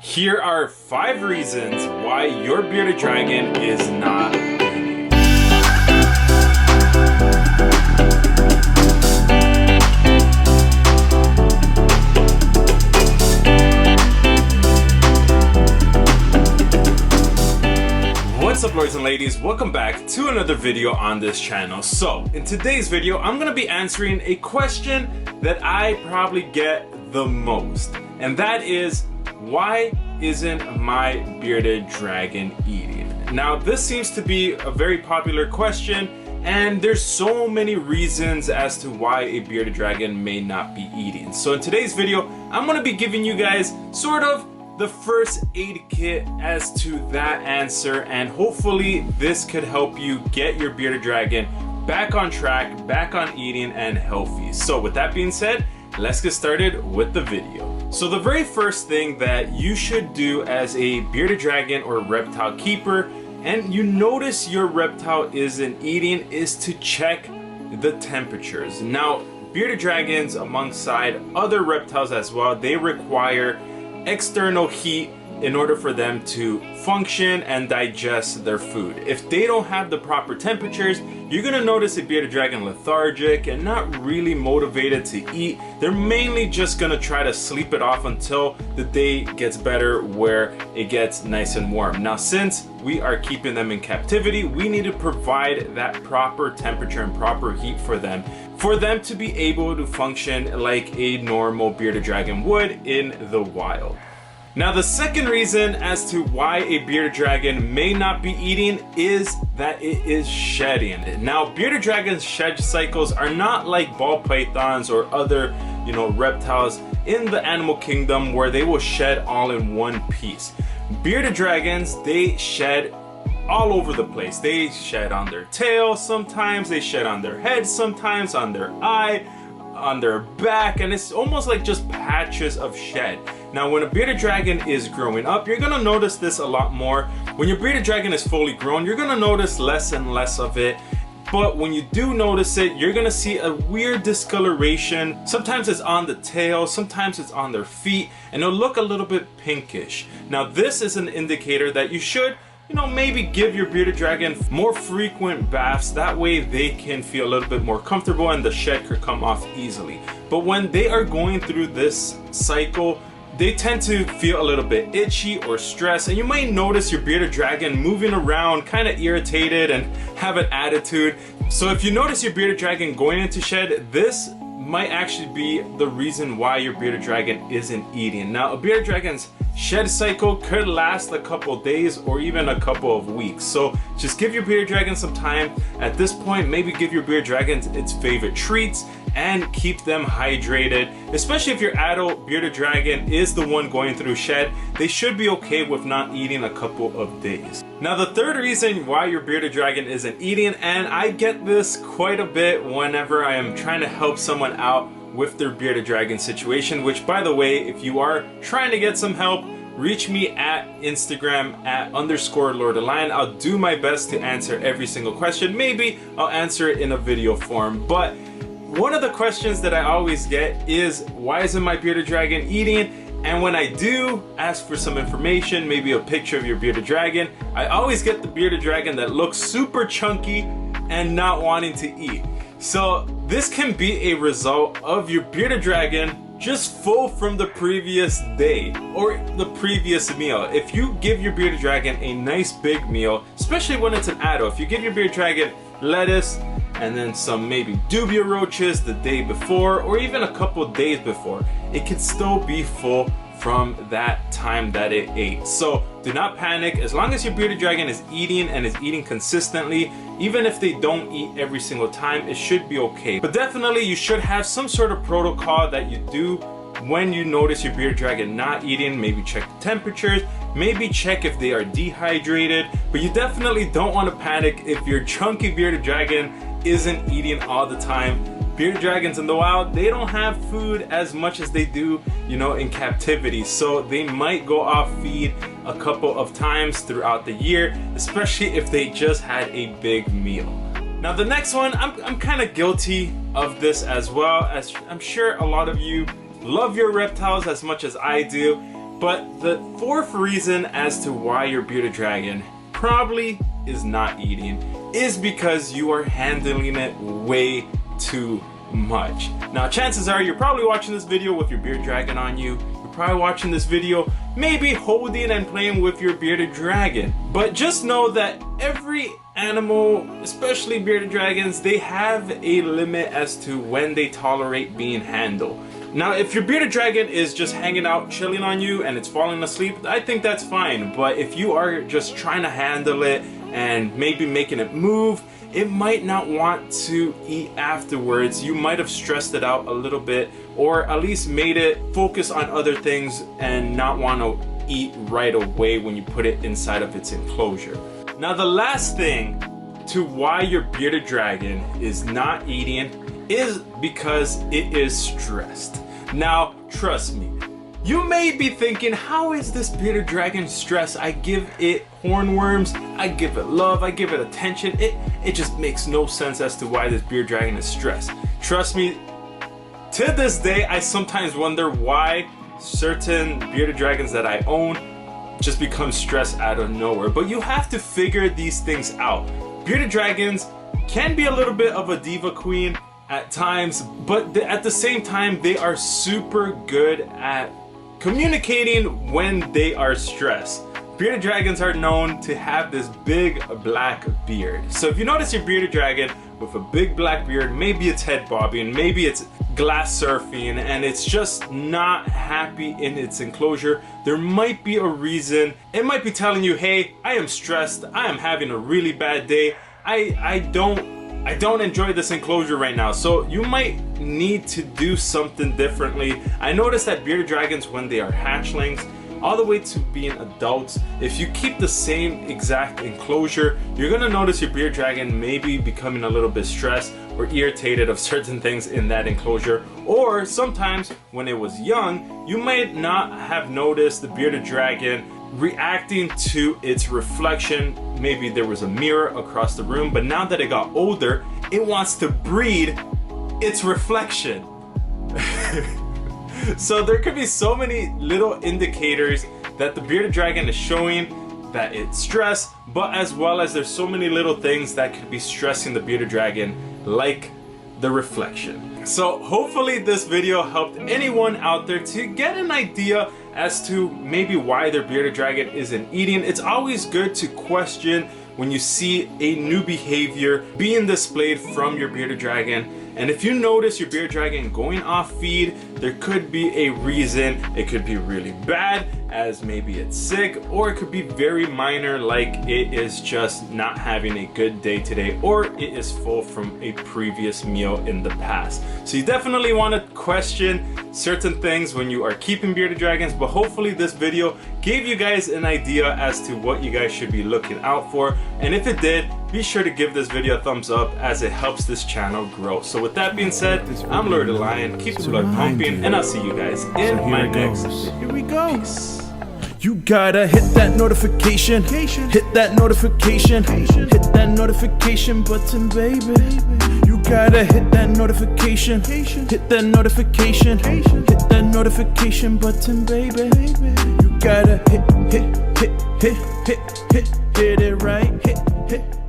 Here are 5 reasons why your bearded dragon is not eating. What's up, lords and ladies? Welcome back to another video on this channel. So in today's video, I'm gonna be answering a question that I probably get the most, and that is, why isn't my bearded dragon eating? Now, this seems to be a very popular question, and there's so many reasons as to why a bearded dragon may not be eating. So in today's video, I'm gonna be giving you guys sort of the first aid kit as to that answer, and hopefully this could help you get your bearded dragon back on track, back on eating and healthy. So with that being said, let's get started with the video. So the very first thing that you should do as a bearded dragon or reptile keeper, and you notice your reptile isn't eating, is to check the temperatures. Now, bearded dragons, alongside other reptiles as well, they require external heat in order for them to function and digest their food. If they don't have the proper temperatures, you're gonna notice a bearded dragon lethargic and not really motivated to eat. They're mainly just gonna try to sleep it off until the day gets better, where it gets nice and warm. Now, since we are keeping them in captivity, we need to provide that proper temperature and proper heat for them to be able to function like a normal bearded dragon would in the wild. Now, the second reason as to why a bearded dragon may not be eating is that it is shedding. Now, bearded dragons' shed cycles are not like ball pythons or other, reptiles in the animal kingdom where they will shed all in one piece. Bearded dragons, they shed all over the place. They shed on their tail sometimes, they shed on their head sometimes, on their eye, on their back, and it's almost like just patches of shed. Now, when a bearded dragon is growing up, you're gonna notice this a lot more. When your bearded dragon is fully grown, you're gonna notice less and less of it. But when you do notice it, you're gonna see a weird discoloration. Sometimes it's on the tail, sometimes it's on their feet, and it'll look a little bit pinkish. Now, this is an indicator that you should maybe give your bearded dragon more frequent baths. That way they can feel a little bit more comfortable and the shed could come off easily. But when they are going through this cycle, they tend to feel a little bit itchy or stressed, and you might notice your bearded dragon moving around kind of irritated and have an attitude. So if you notice your bearded dragon going into shed, this might actually be the reason why your bearded dragon isn't eating. Now, a bearded dragon's shed cycle could last a couple days or even a couple of weeks. So just give your bearded dragon some time. At this point, maybe give your bearded dragon its favorite treats and keep them hydrated. Especially if your adult bearded dragon is the one going through shed, they should be okay with not eating a couple of days. Now, the third reason why your bearded dragon isn't eating, and I get this quite a bit whenever I am trying to help someone out with their bearded dragon situation, which, by the way, if you are trying to get some help, reach me at Instagram at _LordOfLion. I'll do my best to answer every single question. Maybe I'll answer it in a video form. But one of the questions that I always get is, why isn't my bearded dragon eating? And when I do ask for some information, maybe a picture of your bearded dragon, I always get the bearded dragon that looks super chunky and not wanting to eat. So this can be a result of your bearded dragon just full from the previous day or the previous meal. If you give your bearded dragon a nice big meal, especially when it's an adult, if you give your bearded dragon lettuce and then some maybe dubia roaches the day before or even a couple days before, it can still be full from that time that it ate. So do not panic. As long as your bearded dragon is eating and is eating consistently, even if they don't eat every single time, it should be okay. But definitely you should have some sort of protocol that you do when you notice your bearded dragon not eating. Maybe check the temperatures, maybe check if they are dehydrated, but you definitely don't want to panic if your chunky bearded dragon isn't eating all the time. Bearded dragons in the wild, they don't have food as much as they do, in captivity. So they might go off feed a couple of times throughout the year, especially if they just had a big meal. Now, the next one, I'm kind of guilty of this as well, as I'm sure a lot of you love your reptiles as much as I do. But the fourth reason as to why your bearded dragon probably is not eating is because you are handling it way too much. Now, chances are you're probably watching this video with your bearded dragon on you. You're probably watching this video maybe holding and playing with your bearded dragon. But just know that every animal, especially bearded dragons, they have a limit as to when they tolerate being handled. Now, if your bearded dragon is just hanging out, chilling on you, and it's falling asleep, I think that's fine. But if you are just trying to handle it and maybe making it move, it might not want to eat afterwards. You might have stressed it out a little bit, or at least made it focus on other things and not want to eat right away when you put it inside of its enclosure. Now, the last thing to why your bearded dragon is not eating is because it is stressed. Now, trust me, you may be thinking, how is this bearded dragon stressed? I give it hornworms, I give it love, I give it attention. It just makes no sense as to why this bearded dragon is stressed. Trust me, to this day, I sometimes wonder why certain bearded dragons that I own just become stressed out of nowhere. But you have to figure these things out. Bearded dragons can be a little bit of a diva queen at times, but at the same time, they are super good at communicating when they are stressed. Bearded dragons are known to have this big black beard. So if you notice your bearded dragon with a big black beard, maybe it's head bobbing, maybe it's glass surfing, and it's just not happy in its enclosure, there might be a reason. It might be telling you, hey, I am stressed, I am having a really bad day, I don't enjoy this enclosure right now. So you might need to do something differently. I noticed that bearded dragons, when they are hatchlings all the way to being adults, if you keep the same exact enclosure, you're gonna notice your bearded dragon may be becoming a little bit stressed or irritated of certain things in that enclosure. Or sometimes when it was young, you might not have noticed the bearded dragon reacting to its reflection. Maybe there was a mirror across the room, but now that it got older, it wants to breed its reflection. So there could be so many little indicators that the bearded dragon is showing that it's stressed, but as well as there's so many little things that could be stressing the bearded dragon, like the reflection. So hopefully this video helped anyone out there to get an idea as to maybe why their bearded dragon isn't eating. It's always good to question when you see a new behavior being displayed from your bearded dragon. And if you notice your bearded dragon going off feed, there could be a reason. It could be really bad, as maybe it's sick, or it could be very minor, like it is just not having a good day today, or it is full from a previous meal in the past. So you definitely want to question certain things when you are keeping bearded dragons, but hopefully this video gave you guys an idea as to what you guys should be looking out for. And if it did, be sure to give this video a thumbs up, as it helps this channel grow. So with that being said, I'm Lord the Lion, keep the blood pumping, and I'll see you guys in my next video. Here we go. Peace. You gotta hit that notification, hit that notification, hit that notification button, baby. You gotta hit that notification, hit that notification, hit that notification button, baby. You gotta hit it right, hit